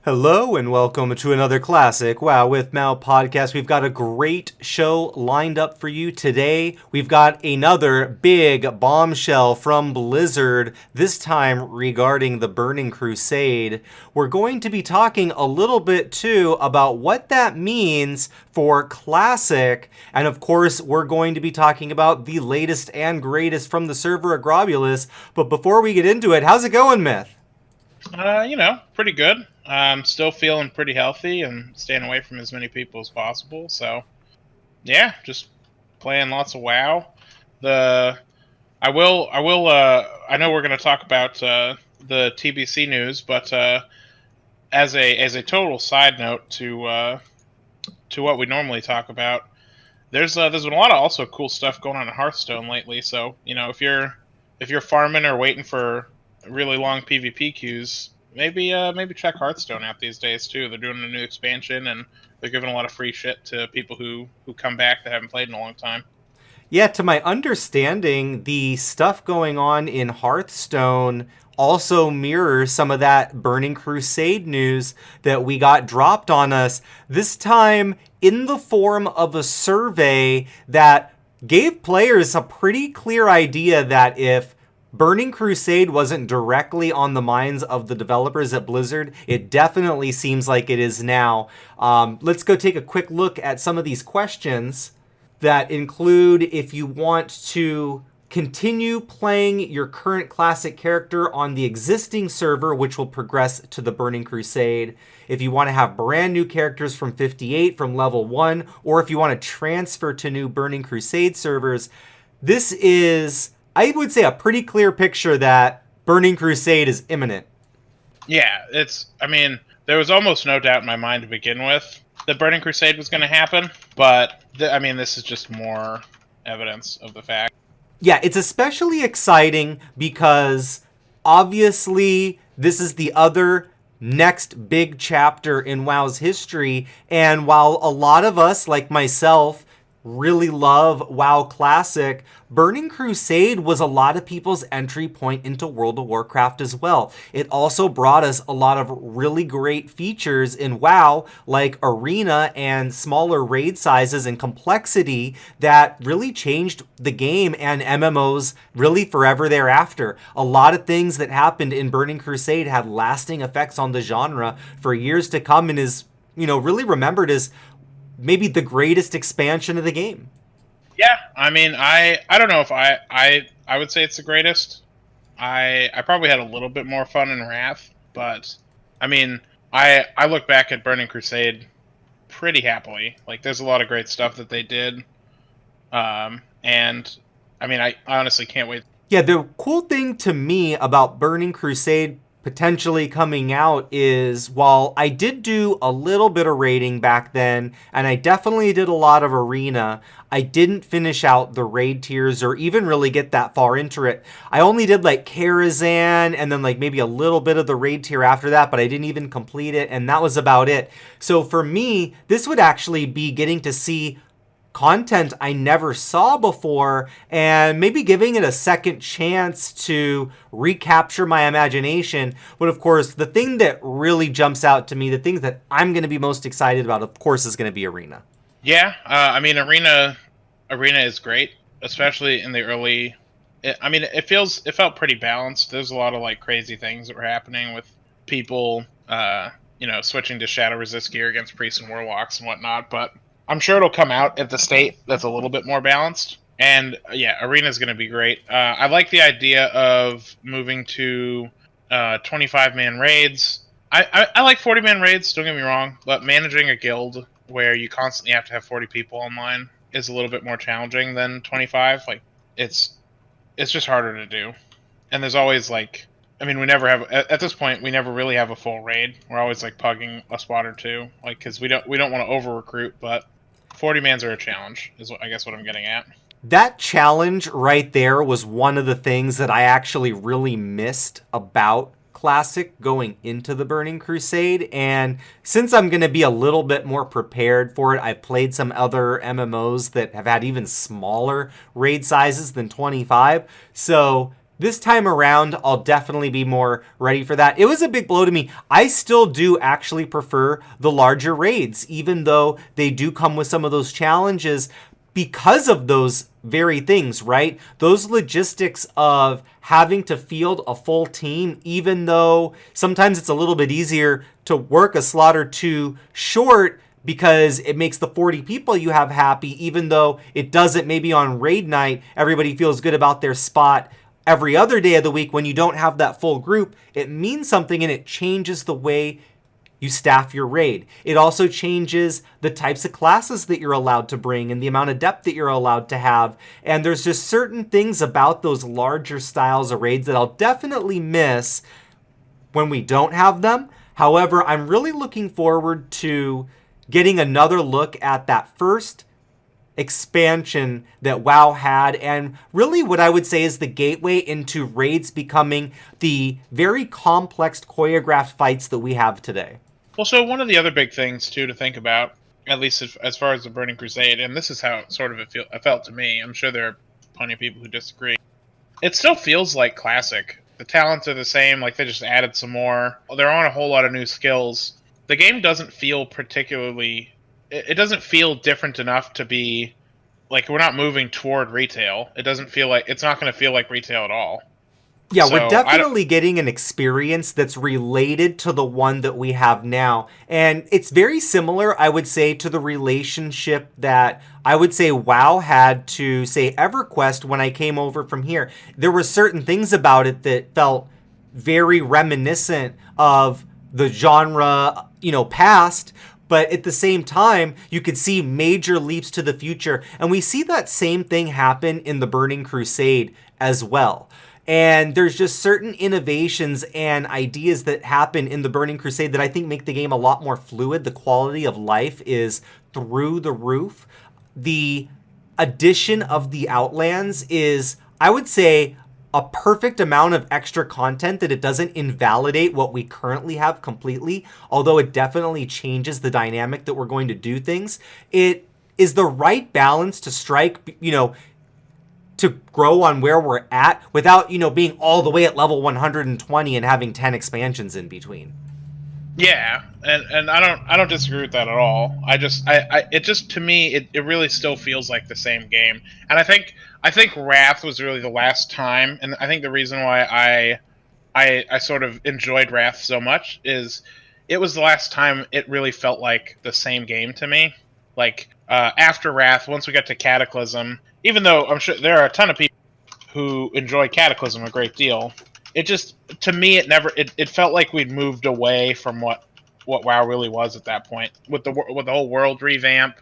Hello and welcome to another classic WoW with Mao Podcast. We've got a great show lined up for you today. We've got another big bombshell from Blizzard, this time regarding the Burning Crusade. We're going to be talking a little bit too about what that means for Classic, and of course we're going to be talking about the latest and greatest from the server Agrobulus. But before we get into it, how's it going, Myth? Pretty good. I'm still feeling pretty healthy and staying away from as many people as possible. So, yeah, just playing lots of WoW. I know we're going to talk about the TBC news, but as a total side note to what we normally talk about, there's been a lot of also cool stuff going on in Hearthstone lately. So, if you're farming or waiting for really long PvP queues, maybe check Hearthstone out these days too. They're doing a new expansion and they're giving a lot of free shit to people who come back that haven't played in a long time. Yeah, to my understanding, the stuff going on in Hearthstone also mirrors some of that Burning Crusade news that we got dropped on us, this time in the form of a survey that gave players a pretty clear idea that if Burning Crusade wasn't directly on the minds of the developers at Blizzard, it definitely seems like it is now. Let's go take a quick look at some of these questions that include if you want to continue playing your current classic character on the existing server, which will progress to the Burning Crusade, if you want to have brand new characters from 58 from level 1, or if you want to transfer to new Burning Crusade servers. This is, I would say, a pretty clear picture that Burning Crusade is imminent. Yeah, there was almost no doubt in my mind to begin with that Burning Crusade was going to happen, but, this is just more evidence of the fact. Yeah, it's especially exciting because, obviously, this is the other next big chapter in WoW's history, and while a lot of us, like myself, really love WoW Classic, Burning Crusade was a lot of people's entry point into World of Warcraft as well. It also brought us a lot of really great features in WoW, like arena and smaller raid sizes and complexity that really changed the game and MMOs really forever thereafter. A lot of things that happened in Burning Crusade had lasting effects on the genre for years to come and is, really remembered as maybe the greatest expansion of the game. Yeah, I don't know if I would say it's the greatest. I probably had a little bit more fun in Wrath, but I look back at Burning Crusade pretty happily. Like, there's a lot of great stuff that they did, and I honestly can't wait. Yeah, the cool thing to me about Burning Crusade potentially coming out is, while I did do a little bit of raiding back then, and I definitely did a lot of arena, I didn't finish out the raid tiers or even really get that far into it. I only did like Karazhan and then like maybe a little bit of the raid tier after that, but I didn't even complete it, and that was about it. So for me, this would actually be getting to see content I never saw before and maybe giving it a second chance to recapture my imagination. But of course, the thing that really jumps out to me, the things that I'm going to be most excited about, of course, is going to be Arena. Yeah, I mean, Arena is great, especially in the early. It felt pretty balanced. There's a lot of like crazy things that were happening with people, switching to shadow resist gear against priests and warlocks and whatnot. But I'm sure it'll come out at the state that's a little bit more balanced. And yeah, Arena is going to be great. I like the idea of moving to 25-man raids. I like 40-man raids, don't get me wrong, but managing a guild where you constantly have to have 40 people online is a little bit more challenging than 25. Like, it's just harder to do. And there's always like, we never have, at this point, we never really have a full raid. We're always like pugging a spot or two, like, because we don't want to over recruit, but 40 mans are a challenge, is I guess what I'm getting at. That challenge right there was one of the things that I actually really missed about Classic going into the Burning Crusade, and since I'm going to be a little bit more prepared for it, I've played some other MMOs that have had even smaller raid sizes than 25, so this time around, I'll definitely be more ready for that. It was a big blow to me. I still do actually prefer the larger raids, even though they do come with some of those challenges because of those very things, right? Those logistics of having to field a full team, even though sometimes it's a little bit easier to work a slot or two short because it makes the 40 people you have happy, even though it doesn't. Maybe on raid night, everybody feels good about their spot. Every other day of the week, when you don't have that full group, it means something, and it changes the way you staff your raid. It also changes the types of classes that you're allowed to bring and the amount of depth that you're allowed to have. And there's just certain things about those larger styles of raids that I'll definitely miss when we don't have them. However, I'm really looking forward to getting another look at that first expansion that WoW had, and really what I would say is the gateway into raids becoming the very complex choreographed fights that we have today. Well, so one of the other big things too to think about, at least as far as the Burning Crusade, and this is how it felt to me. I'm sure there are plenty of people who disagree. It still feels like Classic. The talents are the same, like they just added some more. There aren't a whole lot of new skills. The game doesn't feel particularly. It doesn't feel different enough to be like we're not moving toward retail. It doesn't feel like it's not going to feel like retail at all. Yeah, we're definitely getting an experience that's related to the one that we have now. And it's very similar, I would say, to the relationship that I would say WoW had to, say, EverQuest when I came over from here. There were certain things about it that felt very reminiscent of the genre, past. But at the same time, you could see major leaps to the future. And we see that same thing happen in the Burning Crusade as well. And there's just certain innovations and ideas that happen in the Burning Crusade that I think make the game a lot more fluid. The quality of life is through the roof. The addition of the Outlands is, I would say, a perfect amount of extra content that it doesn't invalidate what we currently have completely, although it definitely changes the dynamic that we're going to do things. It is the right balance to strike, to grow on where we're at without, being all the way at level 120 and having 10 expansions in between. Yeah, and I don't disagree with that at all. It just to me it really still feels like the same game. And I think Wrath was really the last time, and I think the reason why I sort of enjoyed Wrath so much is it was the last time it really felt like the same game to me. Like after Wrath, once we got to Cataclysm, even though I'm sure there are a ton of people who enjoy Cataclysm a great deal, it just, to me, it felt like we'd moved away from what WoW really was at that point, with the whole world revamp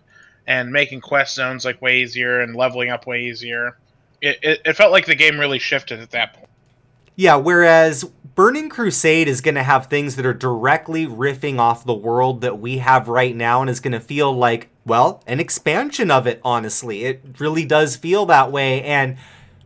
and making quest zones like way easier and leveling up way easier. It felt like the game really shifted at that point. Yeah, whereas Burning Crusade is going to have things that are directly riffing off the world that we have right now, and is going to feel like, well, an expansion of it, honestly. It really does feel that way, and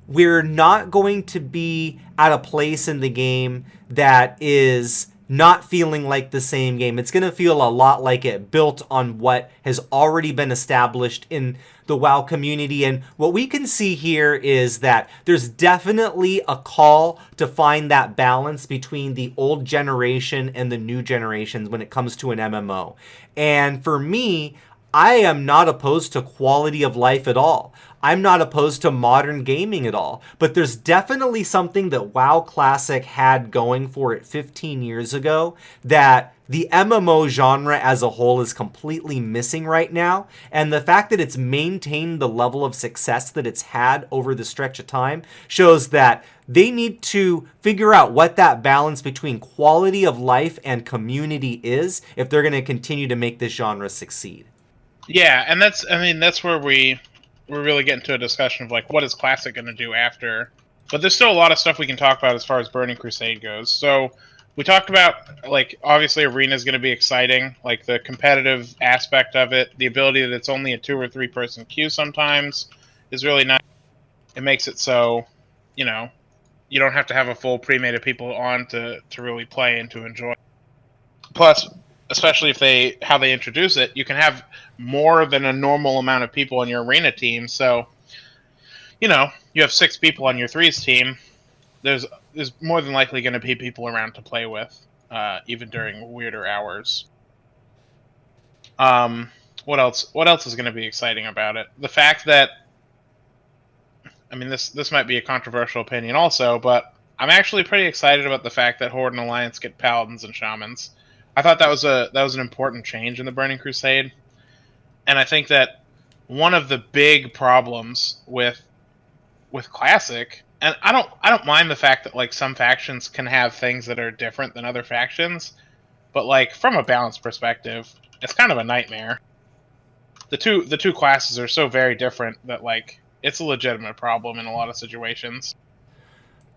we're not going to be at a place in the game that is not feeling like the same game. It's going to feel a lot like it built on what has already been established in the WoW community. And what we can see here is that there's definitely a call to find that balance between the old generation and the new generations when it comes to an MMO. And for me, I am not opposed to quality of life at all. I'm not opposed to modern gaming at all, but there's definitely something that WoW Classic had going for it 15 years ago that the MMO genre as a whole is completely missing right now. And the fact that it's maintained the level of success that it's had over the stretch of time shows that they need to figure out what that balance between quality of life and community is if they're going to continue to make this genre succeed. Yeah, and that's where we're really getting to a discussion of like what is Classic going to do after. But there's still a lot of stuff we can talk about as far as Burning Crusade goes. So we talked about, like, obviously Arena is going to be exciting, like the competitive aspect of it, the ability that it's only a 2 or 3 person queue sometimes is really nice. It makes it so, you don't have to have a full pre-made of people on to really play and to enjoy. Plus, especially if how they introduce it, you can have more than a normal amount of people on your arena team. So, you have 6 people on your threes team. There's more than likely going to be people around to play with, even during weirder hours. What else? What else is going to be exciting about it? The fact that, this might be a controversial opinion also, but I'm actually pretty excited about the fact that Horde and Alliance get paladins and shamans. I thought that was an important change in the Burning Crusade, and I think that one of the big problems with Classic, and I don't mind the fact that like some factions can have things that are different than other factions, but like from a balance perspective, it's kind of a nightmare. The two classes are so very different that like it's a legitimate problem in a lot of situations.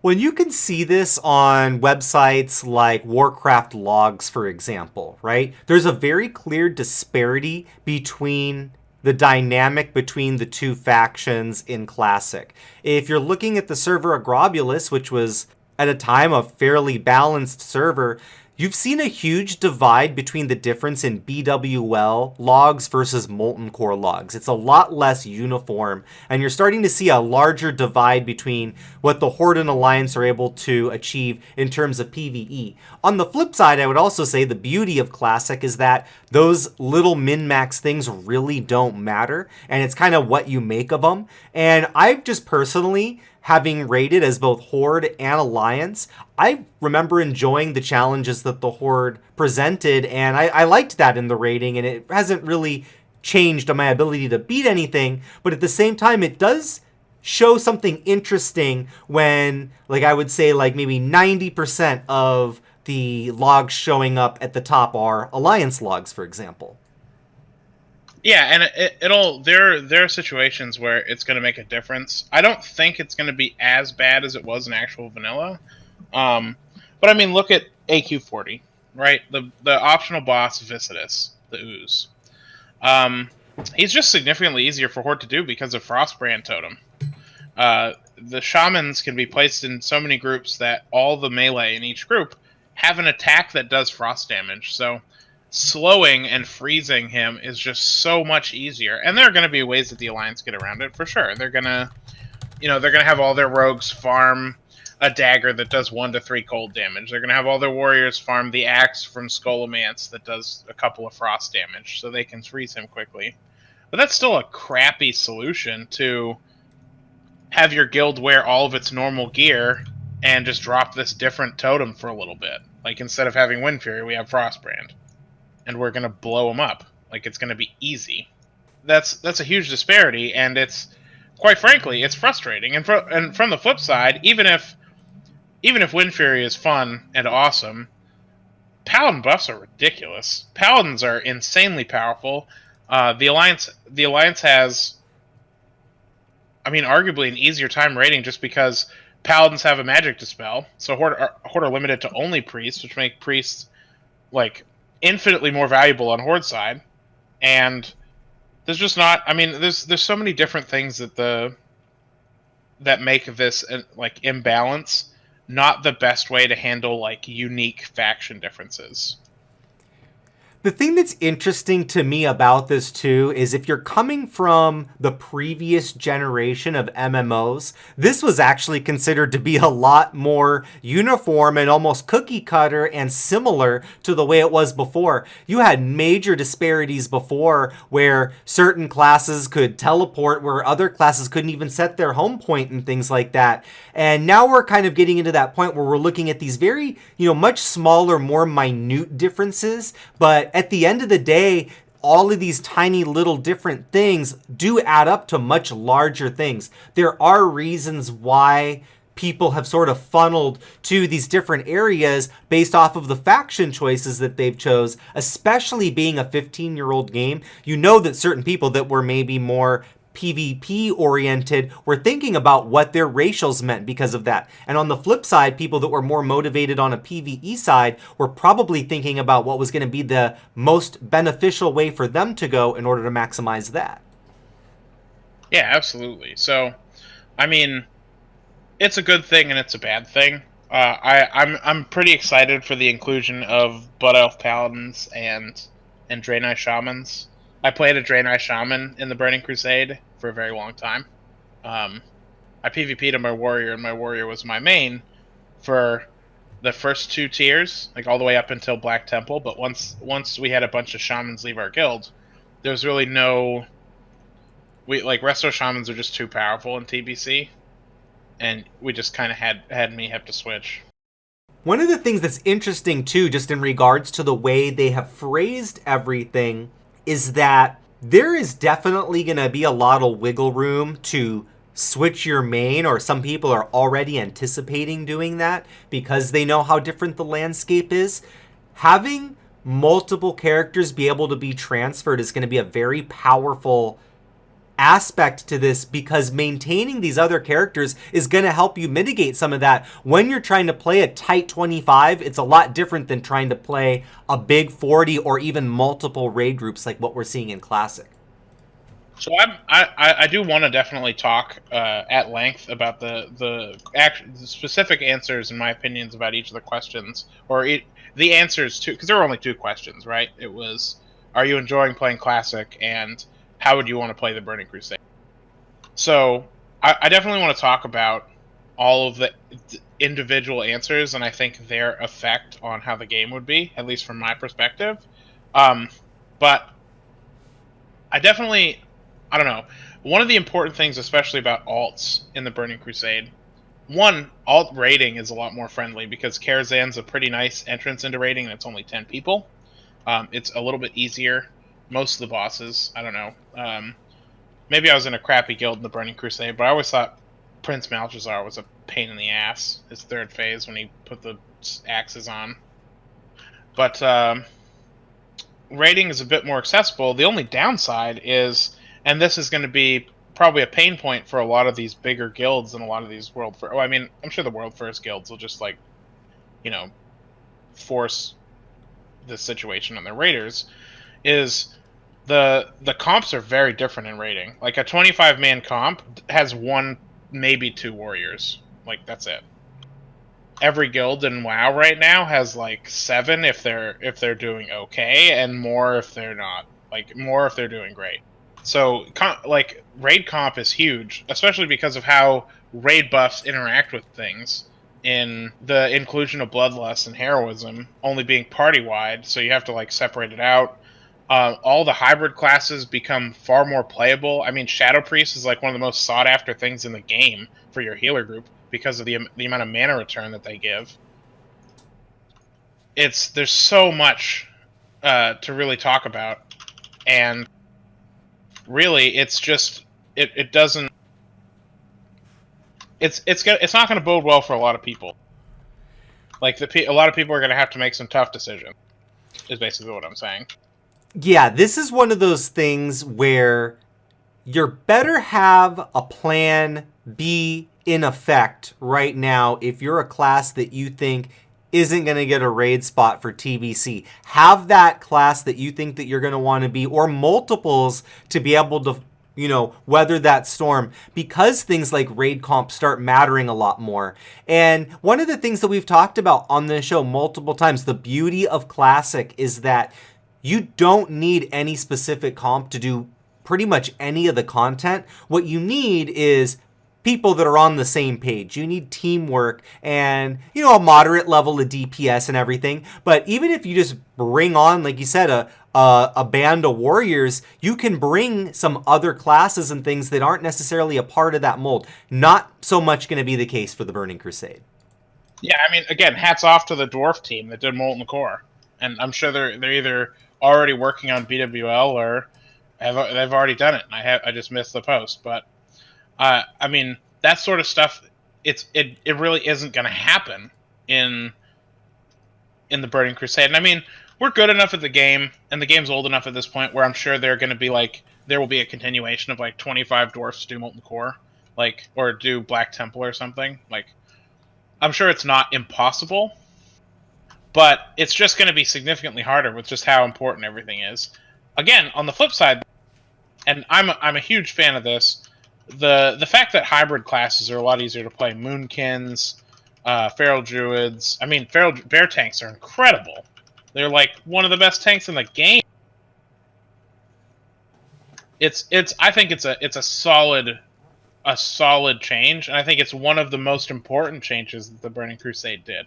Well, you can see this on websites like Warcraft Logs, for example, right? There's a very clear disparity between the dynamic between the two factions in Classic. If you're looking at the server Agrobulus, which was at a time a fairly balanced server, you've seen a huge divide between the difference in BWL logs versus Molten Core logs. It's a lot less uniform, and you're starting to see a larger divide between what the Horde and Alliance are able to achieve in terms of PvE. On the flip side, I would also say the beauty of Classic is that those little min-max things really don't matter, and it's kind of what you make of them. And I've just personally, having rated as both Horde and Alliance, I remember enjoying the challenges that the Horde presented, and I liked that in the rating, and it hasn't really changed my ability to beat anything, but at the same time, it does show something interesting when, like, I would say, like, maybe 90% of the logs showing up at the top are Alliance logs, for example. Yeah, and there are situations where it's going to make a difference. I don't think it's going to be as bad as it was in actual vanilla. But look at AQ40, right? The optional boss Visitus, the Ooze. He's just significantly easier for Horde to do because of Frostbrand Totem. The shamans can be placed in so many groups that all the melee in each group have an attack that does frost damage. So slowing and freezing him is just so much easier. And there are going to be ways that the Alliance get around it for sure. They're going to, have all their rogues farm a dagger that does 1 to 3 cold damage. They're going to have all their warriors farm the axe from Scholomance that does a couple of frost damage, so they can freeze him quickly. But that's still a crappy solution to have your guild wear all of its normal gear and just drop this different totem for a little bit. Like, instead of having Wind Fury, we have Frostbrand. And we're going to blow them up. Like, it's going to be easy. That's a huge disparity, and it's, quite frankly, it's frustrating. And from the flip side, even if Wind Fury is fun and awesome, Paladin buffs are ridiculous. Paladins are insanely powerful. The Alliance has, arguably an easier time rating just because paladins have a magic dispel, so Horde are limited to only priests, which make priests like infinitely more valuable on Horde side. And there's just not. I mean, there's so many different things that make this like imbalance not the best way to handle like unique faction differences. The thing that's interesting to me about this too is if you're coming from the previous generation of MMOs, this was actually considered to be a lot more uniform and almost cookie cutter and similar to the way it was before. You had major disparities before where certain classes could teleport where other classes couldn't even set their home point and things like that. And now we're kind of getting into that point where we're looking at these very, much smaller, more minute differences, but at the end of the day, all of these tiny little different things do add up to much larger things. There are reasons why people have sort of funneled to these different areas based off of the faction choices that they've chose, especially being a 15-year-old game. You know that certain people that were maybe more PvP oriented were thinking about what their racials meant because of that. And on the flip side, people that were more motivated on a PvE side were probably thinking about what was going to be the most beneficial way for them to go in order to maximize that. Yeah, absolutely. So, I mean, it's a good thing and it's a bad thing. I'm pretty excited for the inclusion of Blood Elf Paladins and Draenei Shamans. I played a Draenei Shaman in the Burning Crusade for a very long time. I PvP'd on my warrior, and my warrior was my main for the first 2 tiers, like all the way up until Black Temple. But once we had a bunch of shamans leave our guild, there was really no... Resto Shamans are just too powerful in TBC, and we just kind of had me have to switch. One of the things that's interesting, too, just in regards to the way they have phrased everything, is that there is definitely going to be a lot of wiggle room to switch your main, or some people are already anticipating doing that because they know how different the landscape is. Having multiple characters be able to be transferred is going to be a very powerful aspect to this, because maintaining these other characters is going to help you mitigate some of that. When you're trying to play a tight 25, it's a lot different than trying to play a big 40 or even multiple raid groups like what we're seeing in Classic. So I do want to definitely talk at length about the specific answers and my opinions about each of the questions, or the answers to, because there were only 2 questions, right? It was, are you enjoying playing Classic, and how would you want to play the Burning Crusade? So I definitely want to talk about all of the individual answers, and I think their effect on how the game would be, at least from my perspective. But I don't know. One of the important things, especially about alts in the Burning Crusade, one, alt raiding is a lot more friendly because Karazhan's a pretty nice entrance into raiding, and it's only 10 people. It's a little bit easier. Most of the bosses, I don't know. Maybe I was in a crappy guild in the Burning Crusade, but I always thought Prince Malchazar was a pain in the ass. His 3rd phase when he put the axes on. But raiding is a bit more accessible. The only downside is, and this is going to be probably a pain point for a lot of these bigger guilds and a lot of these world first. I mean, I'm sure the world first guilds will just force this situation on their raiders. Is the comps are very different in raiding. Like a 25-man comp has 1, maybe 2 warriors. Like, that's it. Every guild in WoW right now has like 7 if they're doing okay, and more if they're not. Like, more if they're doing great. So raid comp is huge, especially because of how raid buffs interact with things. In the inclusion of Bloodlust and Heroism only being party-wide, so you have to separate it out. All the hybrid classes become far more playable. I mean, Shadow Priest is one of the most sought-after things in the game for your healer group because of the amount of mana return that they give. There's so much to really talk about, and really, it's just it doesn't. It's not going to bode well for a lot of people. A lot of people are going to have to make some tough decisions. Is basically what I'm saying. Yeah, this is one of those things where you're better have a plan B in effect right now if you're a class that you think isn't going to get a raid spot for TBC. Have that class that you think that you're going to want to be, or multiples, to be able to, weather that storm, because things like raid comp start mattering a lot more. And one of the things that we've talked about on this show multiple times, the beauty of Classic is that you don't need any specific comp to do pretty much any of the content. What you need is people that are on the same page. You need teamwork and, a moderate level of DPS and everything. But even if you just bring on, like you said, a band of warriors, you can bring some other classes and things that aren't necessarily a part of that mold. Not so much going to be the case for the Burning Crusade. Yeah, I mean, again, hats off to the dwarf team that did Molten Core. And I'm sure they're either already working on BWL or they've already done it. I just missed the post, but I mean, that sort of stuff, it really isn't going to happen in the Burning Crusade. And I mean, we're good enough at the game, and the game's old enough at this point where I'm sure they're going to be there will be a continuation of 25 dwarfs do Molten Core, or do Black Temple or something. I'm sure it's not impossible, but it's just going to be significantly harder with just how important everything is. Again, on the flip side, and I'm a huge fan of this, the fact that hybrid classes are a lot easier to play. Moonkins, Feral Druids. I mean, Feral Bear tanks are incredible. They're one of the best tanks in the game. I think it's a solid change, and I think it's one of the most important changes that the Burning Crusade did.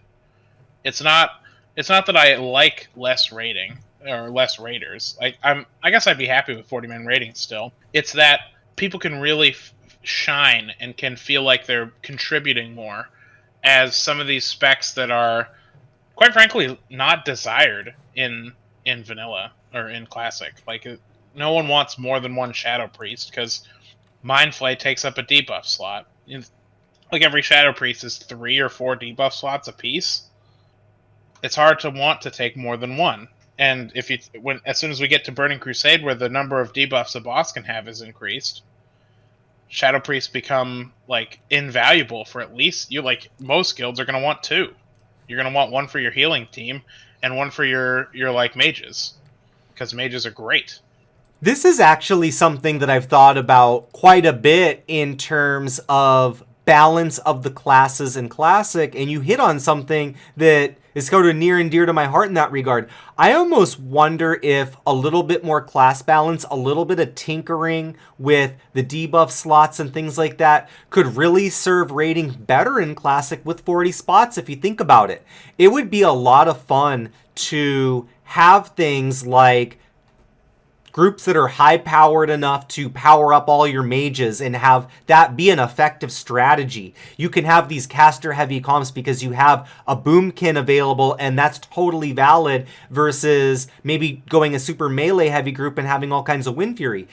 It's not that I like less raiding or less raiders. I guess I'd be happy with 40-man raiding still. It's that people can really shine and can feel like they're contributing more as some of these specs that are, quite frankly, not desired in vanilla or in classic. No one wants more than one Shadow Priest because Mind Flay takes up a debuff slot. Every Shadow Priest is 3 or 4 debuff slots apiece. It's hard to want to take more than one. And as soon as we get to Burning Crusade, where the number of debuffs a boss can have is increased, Shadow Priests become invaluable for at least most guilds are going to want 2. You're going to want one for your healing team and one for your mages, because mages are great. This is actually something that I've thought about quite a bit in terms of balance of the classes in Classic, and you hit on something that is sort of near and dear to my heart in that regard. I almost wonder if a little bit more class balance, a little bit of tinkering with the debuff slots and things like that could really serve raiding better in Classic with 40 spots if you think about it. It would be a lot of fun to have things like groups that are high-powered enough to power up all your mages and have that be an effective strategy. You can have these caster-heavy comps because you have a boomkin available, and that's totally valid, versus maybe going a super melee-heavy group and having all kinds of Wind Fury.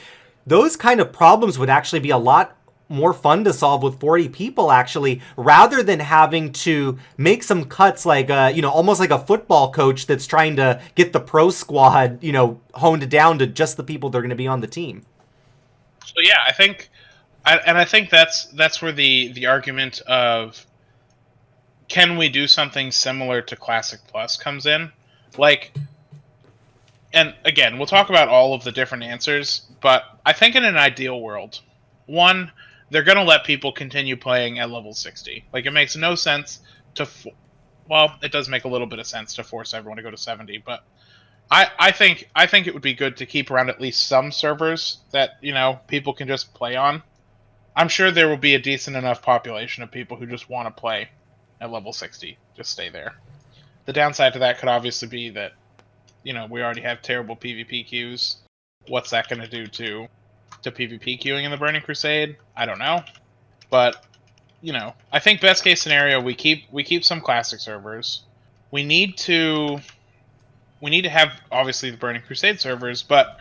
Those kind of problems would actually be a lot more fun to solve with 40 people, actually, rather than having to make some cuts almost like a football coach that's trying to get the pro squad, honed down to just the people that are going to be on the team. So yeah, I think that's where the argument of can we do something similar to Classic Plus comes in. And again, we'll talk about all of the different answers, but I think in an ideal world, one, they're going to let people continue playing at level 60. It makes no sense to... well, it does make a little bit of sense to force everyone to go to 70, but I think it would be good to keep around at least some servers that, people can just play on. I'm sure there will be a decent enough population of people who just want to play at level 60. Just stay there. The downside to that could obviously be that, we already have terrible PvP queues. What's that going to do to PvP queuing in the Burning Crusade? I don't know. But, I think best case scenario, we keep some classic servers. We need to have, obviously, the Burning Crusade servers, but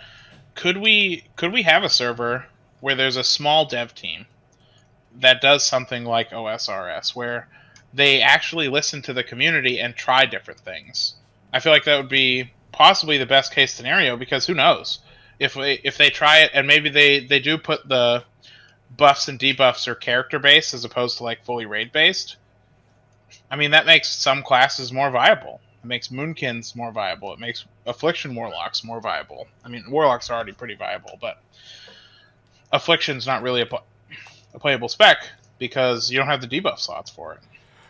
could we have a server where there's a small dev team that does something like OSRS, where they actually listen to the community and try different things? I feel like that would be possibly the best case scenario, because who knows? If they try it and maybe they do put the buffs and debuffs are character based as opposed to like fully raid based, I mean, that makes some classes more viable. It makes Moonkins more viable. It makes Affliction Warlocks more viable. I mean, Warlocks are already pretty viable, but Affliction's not really a playable spec because you don't have the debuff slots for it.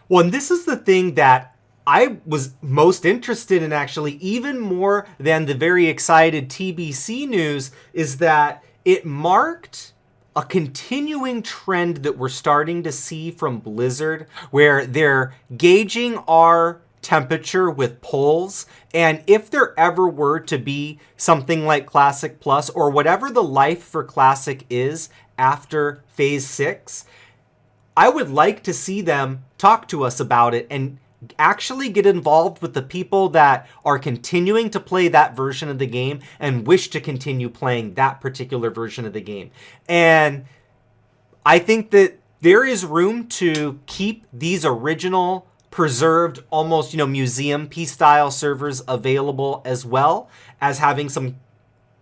Well, and this is the thing that I was most interested in, actually, even more than the very excited TBC news, is that it marked a continuing trend that we're starting to see from Blizzard, where they're gauging our temperature with polls, and if there ever were to be something like Classic Plus, or whatever the life for Classic is after Phase 6, I would like to see them talk to us about it and actually get involved with the people that are continuing to play that version of the game and wish to continue playing that particular version of the game. And I think that there is room to keep these original, preserved, almost, museum piece style servers available, as well as having some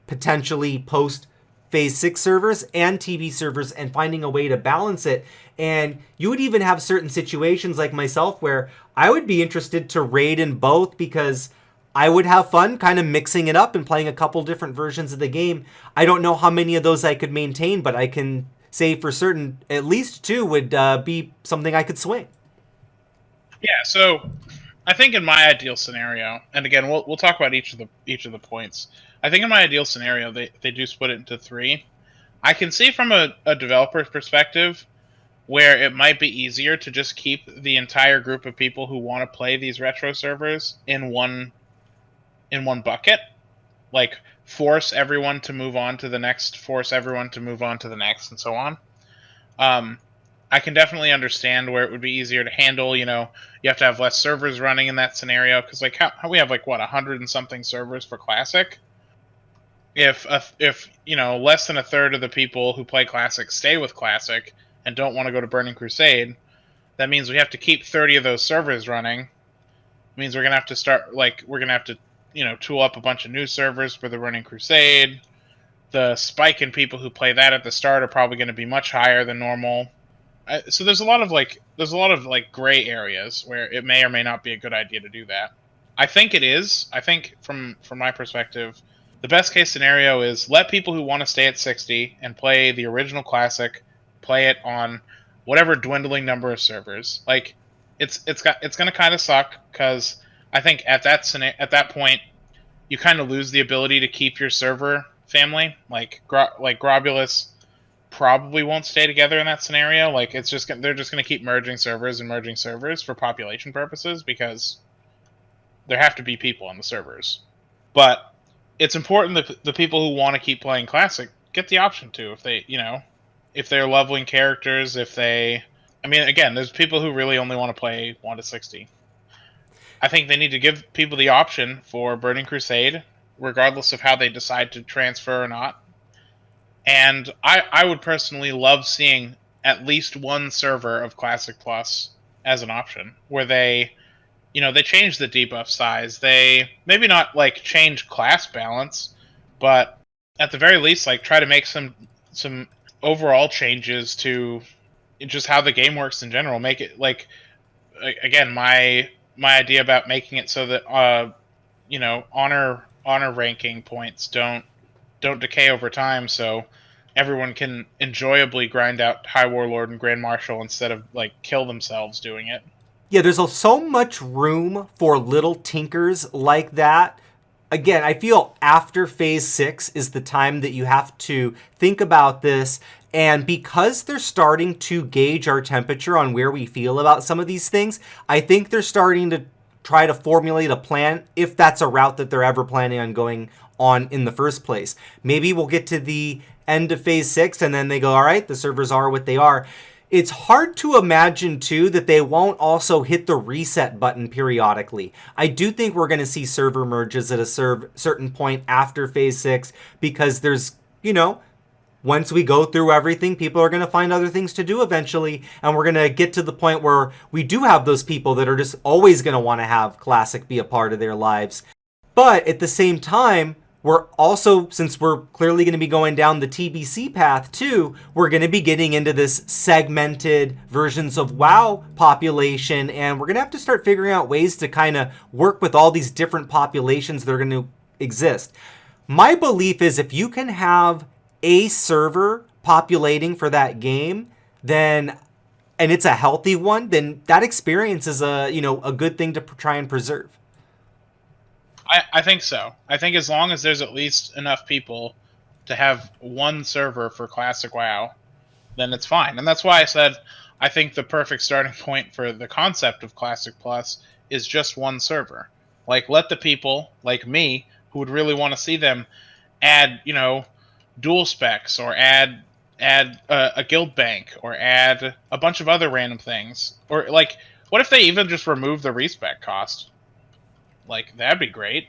potentially post Phase 6 servers and TV servers, and finding a way to balance it. And you would even have certain situations like myself where I would be interested to raid in both, because I would have fun kind of mixing it up and playing a couple different versions of the game. I don't know how many of those I could maintain, but I can say for certain at least 2 would be something I could swing. Yeah, so I think in my ideal scenario, and again, we'll talk about each of the points. I think in my ideal scenario, they do split it into 3. I can see from a developer's perspective where it might be easier to just keep the entire group of people who want to play these retro servers in one bucket. Like, force everyone to move on to the next, force everyone to move on to the next, and so on. I can definitely understand where it would be easier to handle. You have to have less servers running in that scenario, because like how we have 100 and something servers for Classic. If less than a third of the people who play Classic stay with Classic and don't want to go to Burning Crusade, that means we have to keep 30 of those servers running. It means we're gonna have to tool up a bunch of new servers for the Burning Crusade. The spike in people who play that at the start are probably going to be much higher than normal. So there's a lot of gray areas where it may or may not be a good idea to do that. I think it is. I think from my perspective, the best case scenario is let people who want to stay at 60 and play the original Classic play it on whatever dwindling number of servers. Like, it's going to kind of suck, because I think at that point you kind of lose the ability to keep your server family. Like Grobulus probably won't stay together in that scenario. Like, they're just going to keep merging servers for population purposes, because there have to be people on the servers. But it's important that the people who want to keep playing Classic get the option to, if they're leveling characters, again, there's people who really only want to play 1 to 60. I think they need to give people the option for Burning Crusade, regardless of how they decide to transfer or not. And I would personally love seeing at least one server of Classic Plus as an option, where they change the debuff size. They maybe not change class balance, but at the very least try to make some overall changes to just how the game works in general. Make it again, my idea about making it so that honor ranking points don't decay over time, so everyone can enjoyably grind out High Warlord and Grand Marshal instead of kill themselves doing it. Yeah, there's so much room for little tinkers like that. Again, I feel after Phase 6 is the time that you have to think about this. And because they're starting to gauge our temperature on where we feel about some of these things, I think they're starting to try to formulate a plan, if that's a route that they're ever planning on going on in the first place. Maybe we'll get to the end of Phase 6 and then they go, all right, the servers are what they are. It's hard to imagine, too, that they won't also hit the reset button periodically. I do think we're going to see server merges at a certain point after Phase 6, because there's, once we go through everything, people are going to find other things to do eventually, and we're going to get to the point where we do have those people that are just always going to want to have Classic be a part of their lives. But at the same time, we're also, since we're clearly going to be going down the TBC path too, we're going to be getting into this segmented versions of WoW population, and we're going to have to start figuring out ways to kind of work with all these different populations that are going to exist. My belief is if you can have a server populating for that game, then, and it's a healthy one, then that experience is a good thing to try and preserve. I think so. I think as long as there's at least enough people to have one server for Classic WoW, then it's fine. And that's why I said I think the perfect starting point for the concept of Classic Plus is just one server. Like, let the people, like me, who would really want to see them add, dual specs, or add a guild bank, or add a bunch of other random things. Or, like, what if they even just remove the respec cost? Like, that'd be great.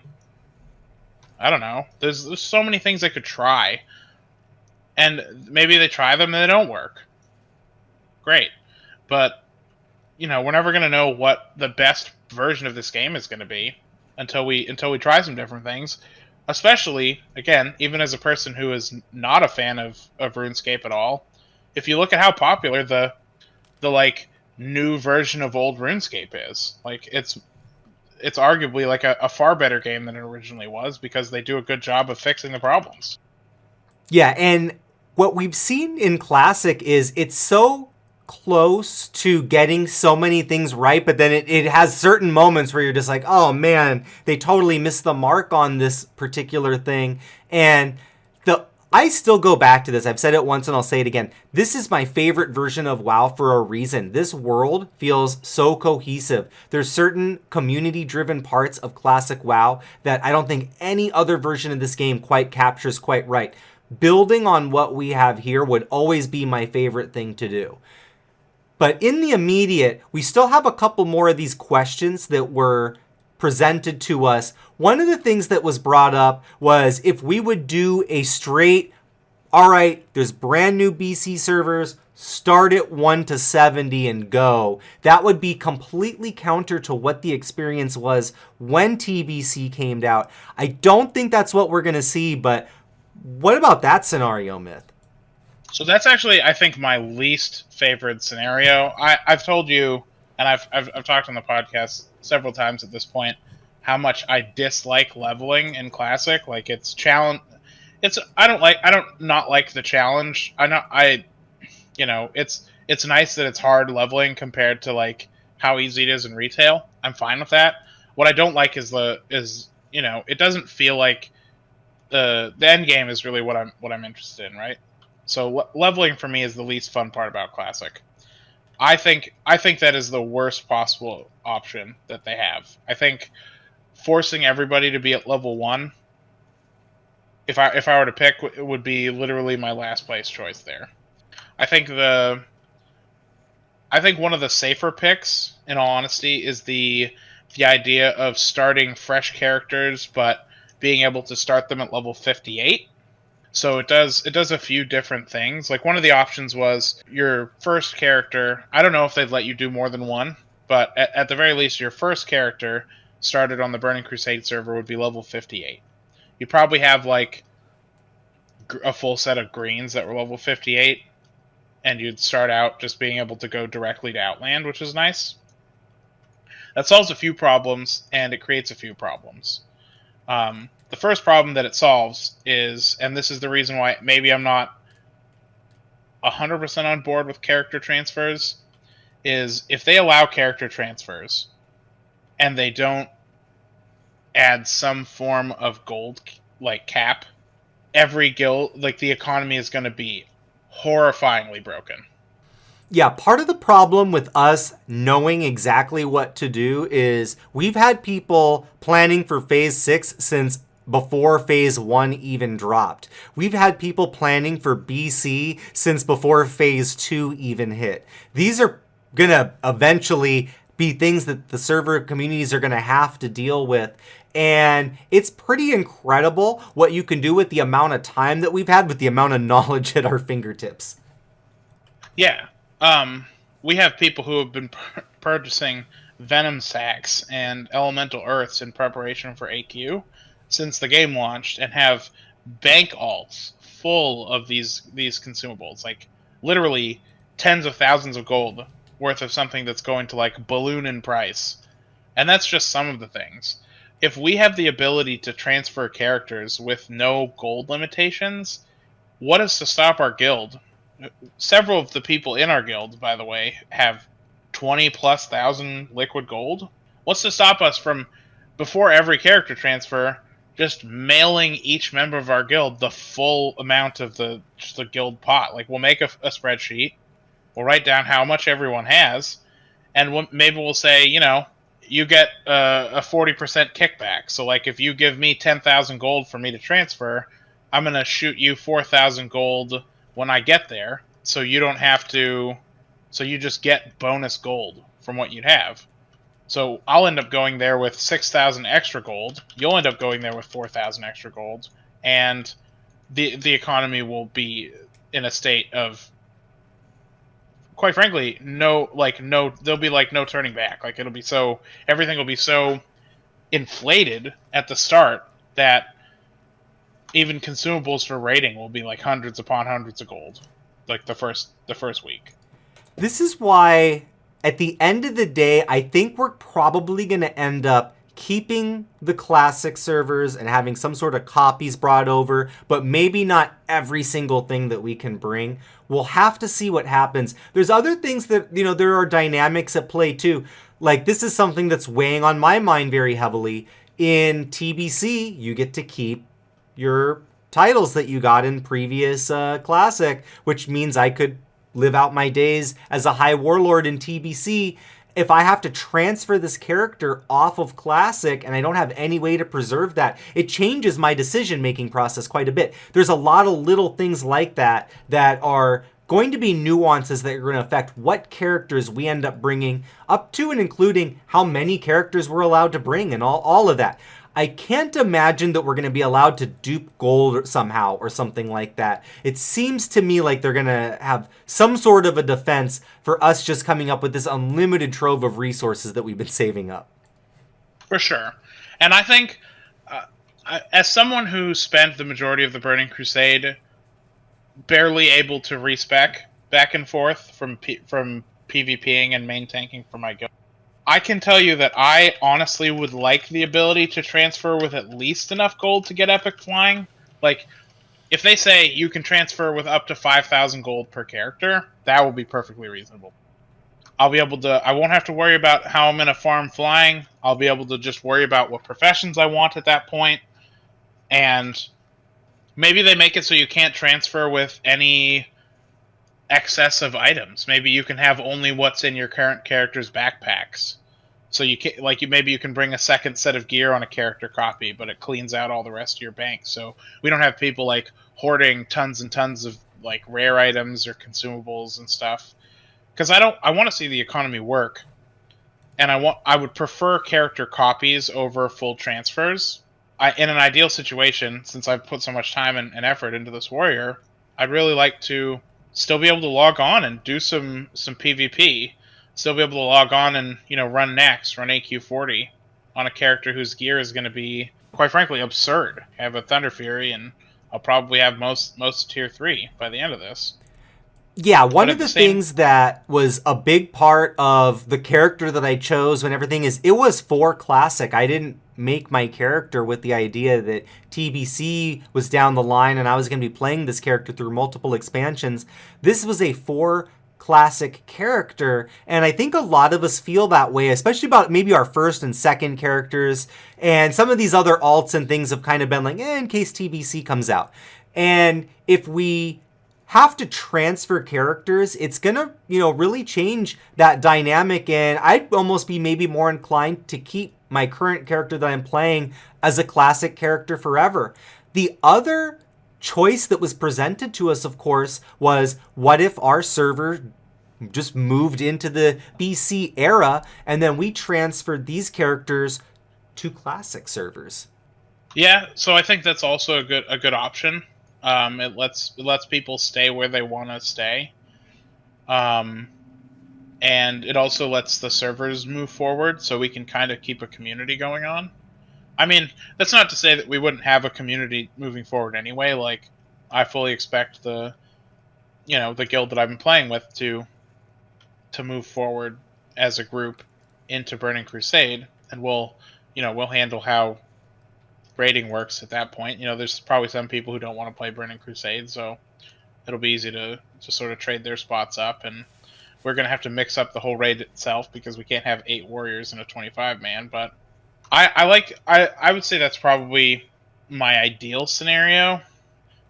I don't know. There's so many things they could try. And maybe they try them and they don't work. Great. But, we're never going to know what the best version of this game is going to be until we try some different things. Especially, again, even as a person who is not a fan of RuneScape at all, if you look at how popular the new version of old RuneScape is. Like, it's arguably like a far better game than it originally was, because they do a good job of fixing the problems. Yeah, and what we've seen in Classic is it's so close to getting so many things right, but then it has certain moments where you're just like, oh man, they totally missed the mark on this particular thing. And I still go back to this. I've said it once and I'll say it again. This is my favorite version of WoW for a reason. This world feels so cohesive. There's certain community-driven parts of Classic WoW that I don't think any other version of this game quite captures quite right. Building on what we have here would always be my favorite thing to do. But in the immediate, we still have a couple more of these questions that were presented to us. One of the things that was brought up was if we would do a straight, all right, there's brand new BC servers, start at 1 to 70 and go. That would be completely counter to what the experience was when TBC came out. I don't think that's what we're going to see, but what about that scenario, Myth? So that's actually, I think, my least favorite scenario. I've told you, and I've talked on the podcast several times at this point, how much I dislike leveling in Classic. Like, it's challenge. I don't not like the challenge. It's nice that it's hard leveling compared to like how easy it is in retail. I'm fine with that. What I don't like is it doesn't feel like the end game is really what I'm interested in, right? So leveling for me is the least fun part about Classic. I think that is the worst possible option that they have. I think forcing everybody to be at level 1, if I were to pick, it would be literally my last place choice there. I think one of the safer picks, in all honesty, is the idea of starting fresh characters, but being able to start them at level 58. So it does a few different things. Like, one of the options was your first character. I don't know if they'd let you do more than one, but at the very least, your first character started on the Burning Crusade server would be level 58. You probably have like a full set of greens that were level 58, and you'd start out just being able to go directly to Outland, which is nice. That solves a few problems, and it creates a few problems. The first problem that it solves is, and this is the reason why maybe I'm not 100% on board with character transfers, is if they allow character transfers and they don't add some form of gold like cap, every guild, like, the economy is going to be horrifyingly broken. Yeah, part of the problem with us knowing exactly what to do is we've had people planning for Phase 6 since before Phase 1 even dropped. We've had people planning for BC since before Phase 2 even hit. These are going to eventually be things that the server communities are going to have to deal with. And it's pretty incredible what you can do with the amount of time that we've had, with the amount of knowledge at our fingertips. Yeah. We have people who have been purchasing Venom Sacks and Elemental Earths in preparation for AQ. since the game launched and have bank alts full of these consumables, like literally tens of thousands of gold worth of something that's going to like balloon in price. And that's just some of the things. If we have the ability to transfer characters with no gold limitations, what is to stop our guild? Several of the people in our guild, by the way, have 20 plus thousand liquid gold. What's to stop us from, before every character transfer, just mailing each member of our guild the full amount of the guild pot? Like, we'll make a spreadsheet, we'll write down how much everyone has, and maybe we'll say, you get a 40% kickback. So, like, if you give me 10,000 gold for me to transfer, I'm going to shoot you 4,000 gold when I get there, so you don't have to... So you just get bonus gold from what you'd have. So I'll end up going there with 6,000 extra gold. You'll end up going there with 4,000 extra gold. And the economy will be in a state of, quite frankly, there'll be like no turning back. Like, everything will be so inflated at the start that even consumables for raiding will be like hundreds upon hundreds of gold, like the first week. This is why, at the end of the day, I think we're probably going to end up keeping the classic servers and having some sort of copies brought over, but maybe not every single thing that we can bring. We'll have to see what happens. There's other things that, there are dynamics at play too. Like, this is something that's weighing on my mind very heavily. In TBC, you get to keep your titles that you got in previous classic, which means I could live out my days as a high warlord in TBC. If I have to transfer this character off of classic and I don't have any way to preserve that, it changes my decision-making process quite a bit. There's a lot of little things like that that are going to be nuances that are going to affect what characters we end up bringing, up to and including how many characters we're allowed to bring and all of that. I can't imagine that we're going to be allowed to dupe gold somehow or something like that. It seems to me like they're going to have some sort of a defense for us just coming up with this unlimited trove of resources that we've been saving up. For sure. And I think, as someone who spent the majority of the Burning Crusade barely able to respec back and forth from PvPing and main tanking for my guild, I can tell you that I honestly would like the ability to transfer with at least enough gold to get epic flying. Like, if they say you can transfer with up to 5,000 gold per character, that will be perfectly reasonable. I won't have to worry about how I'm going to farm flying. I'll be able to just worry about what professions I want at that point. And maybe they make it so you can't transfer with any excess of items. Maybe you can have only what's in your current character's backpacks. So maybe you can bring a second set of gear on a character copy, but it cleans out all the rest of your bank. So we don't have people like hoarding tons and tons of like rare items or consumables and stuff. Because I want to see the economy work, and I would prefer character copies over full transfers. In an ideal situation, since I've put so much time and effort into this warrior, I'd really like to still be able to log on and do some PvP. Still be able to log on and, run Next, run AQ40 on a character whose gear is going to be, quite frankly, absurd. I have a Thunder Fury, and I'll probably have most Tier 3 by the end of this. Yeah, one of the things that was a big part of the character that I chose when everything is, it was for Classic. I didn't make my character with the idea that TBC was down the line and I was going to be playing this character through multiple expansions. This was a for Classic character, and I think a lot of us feel that way, especially about maybe our first and second characters, and some of these other alts and things have kind of been like, in case TBC comes out. And if we have to transfer characters, it's gonna, really change that dynamic, and I'd almost be maybe more inclined to keep my current character that I'm playing as a Classic character forever. The other choice that was presented to us, of course, was what if our server just moved into the BC era and then we transferred these characters to Classic servers? Yeah, so I think that's also a good option. It lets people stay where they want to stay, and it also lets the servers move forward, so we can kind of keep a community going on. I mean, that's not to say that we wouldn't have a community moving forward anyway. Like, I fully expect the guild that I've been playing with to move forward as a group into Burning Crusade, and we'll handle how raiding works at that point. There's probably some people who don't want to play Burning Crusade, so it'll be easy to sort of trade their spots up, and we're gonna have to mix up the whole raid itself because we can't have 8 warriors in a 25 man. But I would say that's probably my ideal scenario.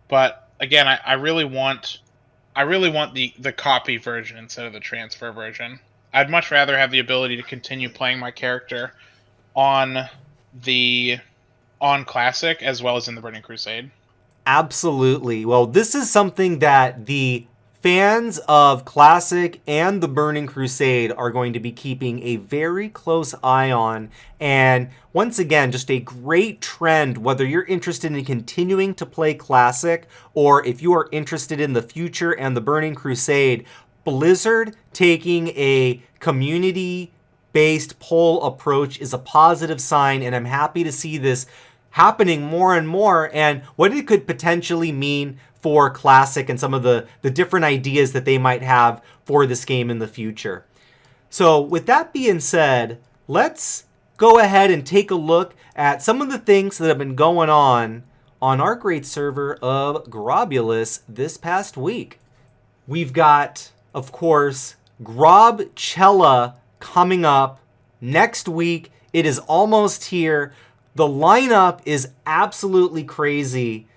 But again, I really want the copy version instead of the transfer version. I'd much rather have the ability to continue playing my character on Classic as well as in the Burning Crusade. Absolutely. Well, this is something that the fans of Classic and the Burning Crusade are going to be keeping a very close eye on. And once again, just a great trend, whether you're interested in continuing to play Classic or if you are interested in the future and the Burning Crusade, Blizzard taking a community-based poll approach is a positive sign, and I'm happy to see this happening more and more, and what it could potentially mean for Classic and some of the different ideas that they might have for this game in the future. So with that being said, let's go ahead and take a look at some of the things that have been going on our great server of Grobulus this past week. We've got, of course, Grobcella coming up next week. It is almost here. The lineup is absolutely crazy.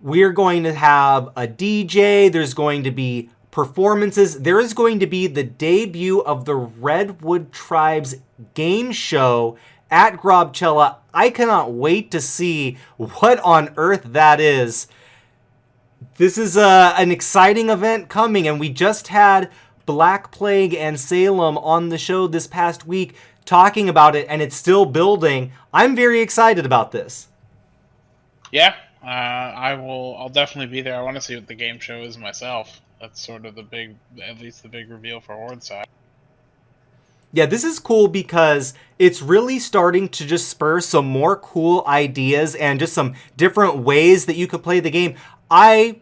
We're going to have a DJ. There's going to be performances. There is going to be the debut of the Redwood Tribes game show at Grobcella. I cannot wait to see what on earth that is. This is an exciting event coming, and we just had Black Plague and Salem on the show this past week talking about it, and it's still building. I'm very excited about this. Yeah, I'll definitely be there. I want to see what the game show is myself. That's sort of at least the big reveal for Horde side. Yeah, this is cool because it's really starting to just spur some more cool ideas and just some different ways that you could play the game. I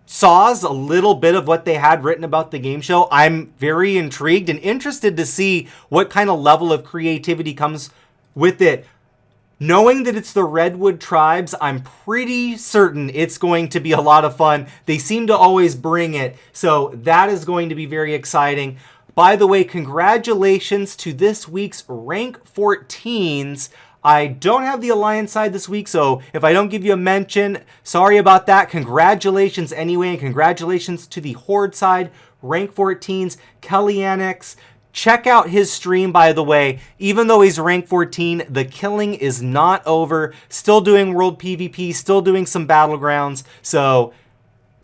saw a little bit of what they had written about the game show. I'm very intrigued and interested to see what kind of level of creativity comes with it. Knowing that it's the Redwood Tribes, I'm pretty certain it's going to be a lot of fun. They seem to always bring it, so that is going to be very exciting. By the way, congratulations to this week's Rank 14s. I don't have the Alliance side this week, so if I don't give you a mention, sorry about that. Congratulations anyway, and congratulations to the Horde side, Rank 14s, Kelly Annex. Check out his stream, by the way. Even though he's rank 14, the killing is not over. Still doing World PvP, still doing some Battlegrounds. So,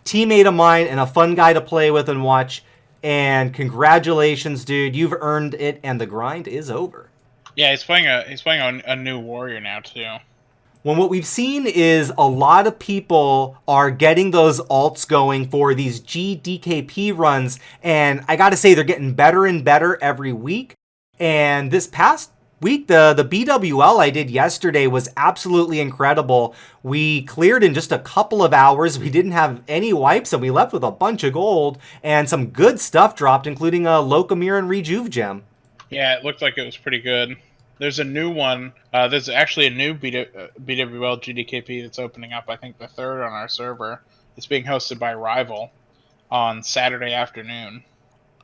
teammate of mine and a fun guy to play with and watch. And congratulations, dude. You've earned it, and the grind is over. Yeah, he's playing a new warrior now, too. Well, what we've seen is a lot of people are getting those alts going for these GDKP runs, and I gotta say, they're getting better and better every week. And this past week, the BWL I did yesterday was absolutely incredible. We cleared in just a couple of hours. We didn't have any wipes, and we left with a bunch of gold, and some good stuff dropped, including a Locomir and Rejuve gem. Yeah, it looked like it was pretty good. There's a new one. There's actually a new BWL GDKP that's opening up, I think the 3rd on our server. It's being hosted by Rival on Saturday afternoon.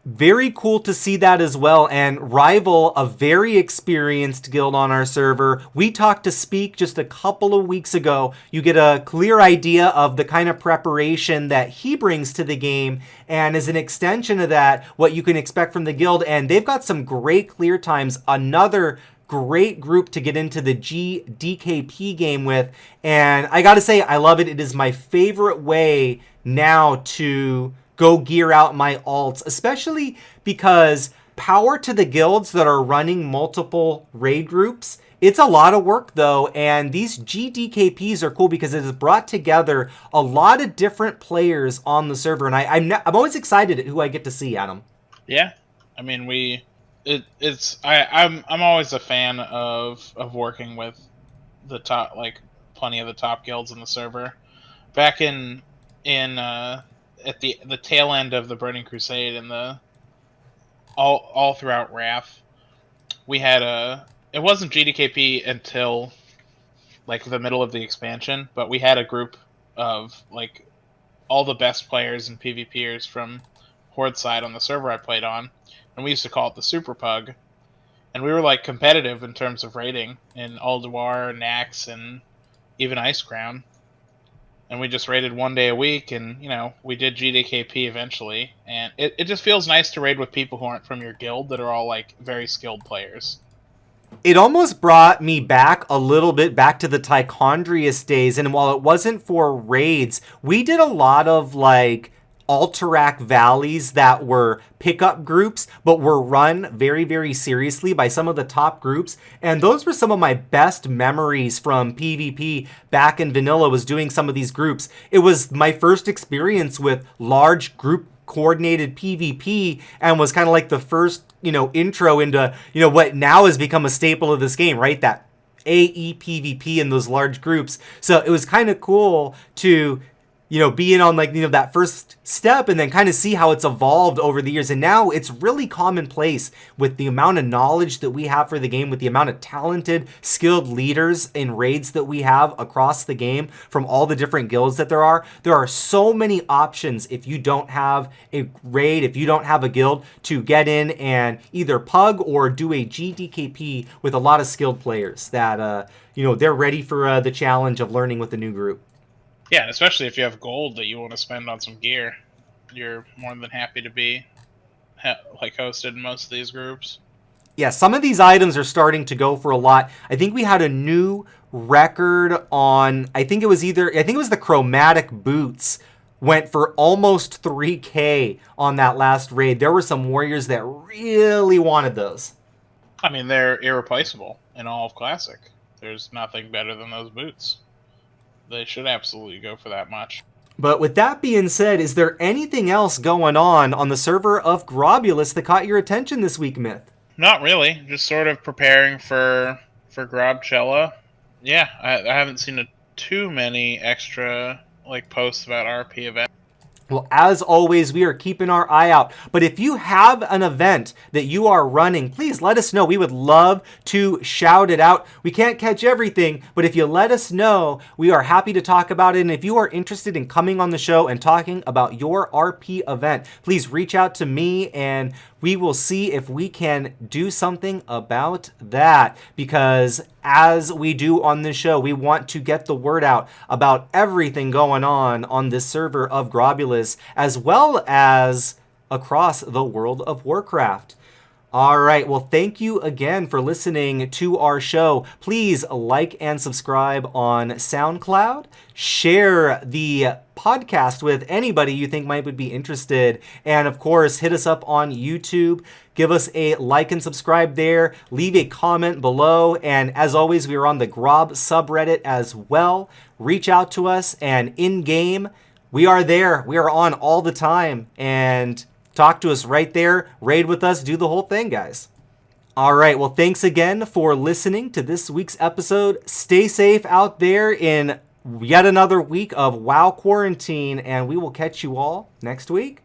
Very cool to see that as well. And Rival, a very experienced guild on our server. We talked to Speak just a couple of weeks ago. You get a clear idea of the kind of preparation that he brings to the game. And as an extension of that, what you can expect from the guild. And they've got some great clear times. Another great group to get into the GDKP game with. And I gotta say, I love it. It is my favorite way now to go gear out my alts, especially because power to the guilds that are running multiple raid groups. It's a lot of work though, and these GDKPs are cool because it has brought together a lot of different players on the server, and I'm always excited at who I get to see, Adam. Yeah, I mean I'm always a fan of working with the top, like plenty of the top guilds in the server. Back in at the tail end of the Burning Crusade and the all throughout Wrath, we had it wasn't GDKP until like the middle of the expansion, but we had a group of like all the best players and PvPers from Horde side on the server I played on, and we used to call it the Super Pug. And we were like competitive in terms of rating in Alduar, Nax, and even Ice Crown. And we just raided 1 day a week, and we did GDKP eventually. And it just feels nice to raid with people who aren't from your guild that are all like very skilled players. It almost brought me back a little bit back to the Tichondrius days, and while it wasn't for raids, we did a lot of like Alterac valleys that were pickup groups, but were run very, very seriously by some of the top groups. And those were some of my best memories from PvP back in vanilla, was doing some of these groups. It was my first experience with large group coordinated PvP, and was kind of like the first, intro into, what now has become a staple of this game, right? That AE PvP in those large groups. So it was kind of cool to be in on like, that first step and then kind of see how it's evolved over the years. And now it's really commonplace with the amount of knowledge that we have for the game, with the amount of talented, skilled leaders in raids that we have across the game from all the different guilds that there are. There are so many options if you don't have a raid, if you don't have a guild, to get in and either pug or do a GDKP with a lot of skilled players that, they're ready for the challenge of learning with the new group. Yeah, and especially if you have gold that you want to spend on some gear, you're more than happy to be hosted in most of these groups. Yeah, some of these items are starting to go for a lot. I think we had a new record on, I think it was the chromatic boots went for almost 3K on that last raid. There were some warriors that really wanted those. I mean, they're irreplaceable in all of Classic. There's nothing better than those boots. They should absolutely go for that much. But with that being said, is there anything else going on the server of Grobulus that caught your attention this week, Myth? Not really. Just sort of preparing for Grobcella. Yeah, I haven't seen too many extra posts about RP events. Well, as always, we are keeping our eye out. But if you have an event that you are running, please let us know. We would love to shout it out. We can't catch everything, but if you let us know, we are happy to talk about it. And if you are interested in coming on the show and talking about your RP event, please reach out to me and we will see if we can do something about that. Because as we do on this show, we want to get the word out about everything going on this server of Grobulus, as well as across the world of Warcraft. All right, well, thank you again for listening to our show. Please like and subscribe on SoundCloud. Share the podcast with anybody you think might be interested. And of course, hit us up on YouTube. Give us a like and subscribe there. Leave a comment below. And as always, we are on the Grob subreddit as well. Reach out to us, and in-game, we are there. We are on all the time. And talk to us right there. Raid with us. Do the whole thing, guys. All right. Well, thanks again for listening to this week's episode. Stay safe out there in yet another week of WoW quarantine, and we will catch you all next week.